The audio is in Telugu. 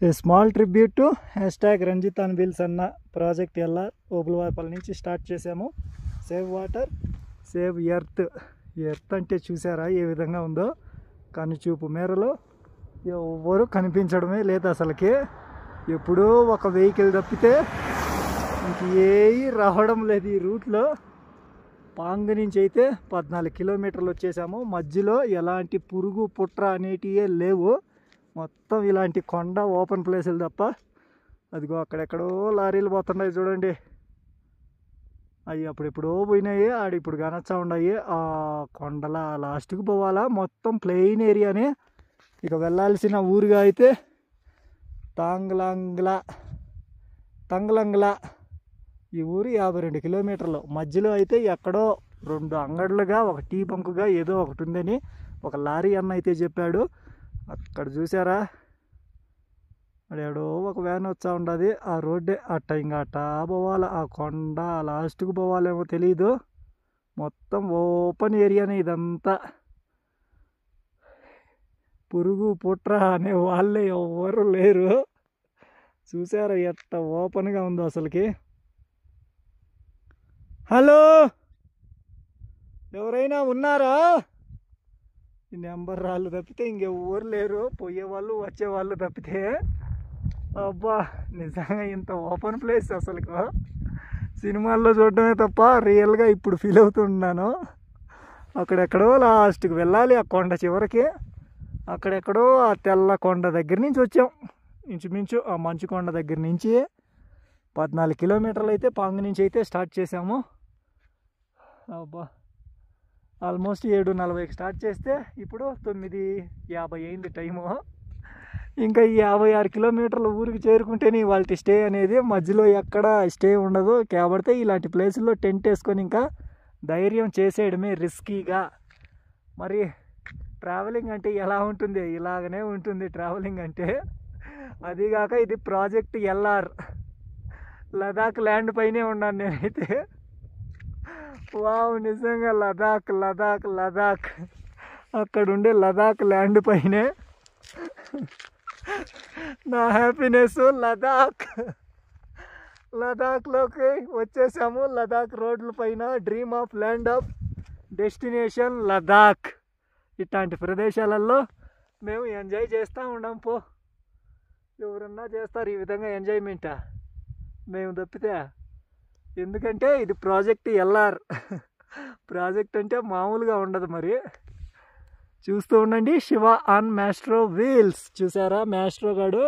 A small tribute to #Ranjith on wheels అన్న ప్రాజెక్ట్ ఎల్ఆర్ ఓబులవారిపల్లి నుంచి స్టార్ట్ చేసాము. Save water, save earth. Earth అంటే చూసారా ఏ విధంగా ఉందో, కనుచూపు మేరలో ఎవ్వరు కనిపించడమే లేదు అసలుకి. ఎప్పుడూ ఒక వెహికల్ తప్పితే ఇంక ఏవి రావడం లేదు ఈ రూట్లో. పాంగ్ నుంచి అయితే 14 కిలోమీటర్లు వచ్చేసాము. మధ్యలో ఎలాంటి పురుగు పుట్ర అనేటివే లేవు. మొత్తం ఇలాంటి కొండ ఓపెన్ ప్లేసులు తప్ప. అదిగో అక్కడెక్కడో లారీలు పోతున్నాయి చూడండి, అవి అప్పుడెప్పుడో పోయినాయి, ఇప్పుడు కనొచ్చా ఉన్నాయి. ఆ కొండల లాస్ట్కి పోవాలా, మొత్తం ప్లెయిన్ ఏరియానే. ఇక వెళ్ళాల్సిన ఊరుగా అయితే తంగలంగ్లా. ఈ ఊరు 52 కిలోమీటర్లు. మధ్యలో అయితే ఎక్కడో 2 అంగడ్లుగా ఒక టీ బంకుగా ఏదో ఒకటి ఉందని ఒక లారీ అన్న అయితే చెప్పాడు. అక్కడ చూసారా, అడేడో ఒక వ్యాన్ వచ్చా ఉండదు. ఆ రోడ్డే అట్టా పోవాలి. ఆ కొండ లాస్ట్కి పోవాలేమో తెలీదు. మొత్తం ఓపెన్ ఏరియానే ఇదంతా. పురుగు పుట్ర అనే వాళ్ళే ఎవ్వరు లేరు. చూసారా ఎట్ట ఓపెన్గా ఉందో అసలుకి. హలో, ఎవరైనా ఉన్నారా? ఈ నెంబర్ రాళ్ళు తప్పితే ఇంకెవ్వరు లేరు, పోయేవాళ్ళు వచ్చేవాళ్ళు తప్పితే. అబ్బా, నిజంగా ఇంత ఓపెన్ ప్లేస్ అసలు సినిమాల్లో చూడడమే తప్ప రియల్గా ఇప్పుడు ఫీల్ అవుతున్నాను. అక్కడెక్కడో లాస్ట్కి వెళ్ళాలి, ఆ కొండ చివరికి. అక్కడెక్కడో ఆ తెల్ల కొండ దగ్గర నుంచి వచ్చాం. ఇంచుమించు ఆ మంచు కొండ దగ్గర నుంచి 14 కిలోమీటర్లు అయితే పాంగ్ నుంచి అయితే స్టార్ట్ చేసాము. అబ్బా, ఆల్మోస్ట్ 7:40కి స్టార్ట్ చేస్తే ఇప్పుడు 9:50 అయింది టైము. ఇంకా ఈ 56 కిలోమీటర్ల ఊరికి చేరుకుంటేనే వాళ్ళ స్టే అనేది. మధ్యలో ఎక్కడ స్టే ఉండదు కాబట్టి ఇలాంటి ప్లేసుల్లో టెంట్ వేసుకొని ఇంకా ధైర్యం చేసేయడమే రిస్కీగా. మరి ట్రావెలింగ్ అంటే ఎలా ఉంటుంది? ఇలాగనే ఉంటుంది ట్రావెలింగ్ అంటే. అదిగాక ఇది ప్రాజెక్ట్ ఎల్ఆర్. లదాఖ్ ల్యాండ్ పైనే ఉన్నాను నేనైతే. వావ్, నిజంగా లదాఖ్ అక్కడ ఉండే లదాఖ్ ల్యాండ్ పైనే నా హ్యాపీనెస్. లదాఖ్లోకి వచ్చేసాము. లదాఖ్ రోడ్ల పైన dream of land of destination Ladakh. ఇట్లాంటి ప్రదేశాలలో మేము ఎంజాయ్ చేస్తూ ఉన్నాం. ఎవరన్నా చేస్తారు ఈ విధంగా ఎంజాయ్మెంటా? మేము తప్పితే. ఎందుకంటే ఇది ప్రాజెక్ట్ ఎల్ఆర్. ప్రాజెక్ట్ అంటే మామూలుగా ఉండదు మరి. చూస్తూ ఉండండి, శివ ఆన్ మ్యాస్ట్రో వీల్స్. చూసారా మ్యాస్ట్రో గాడు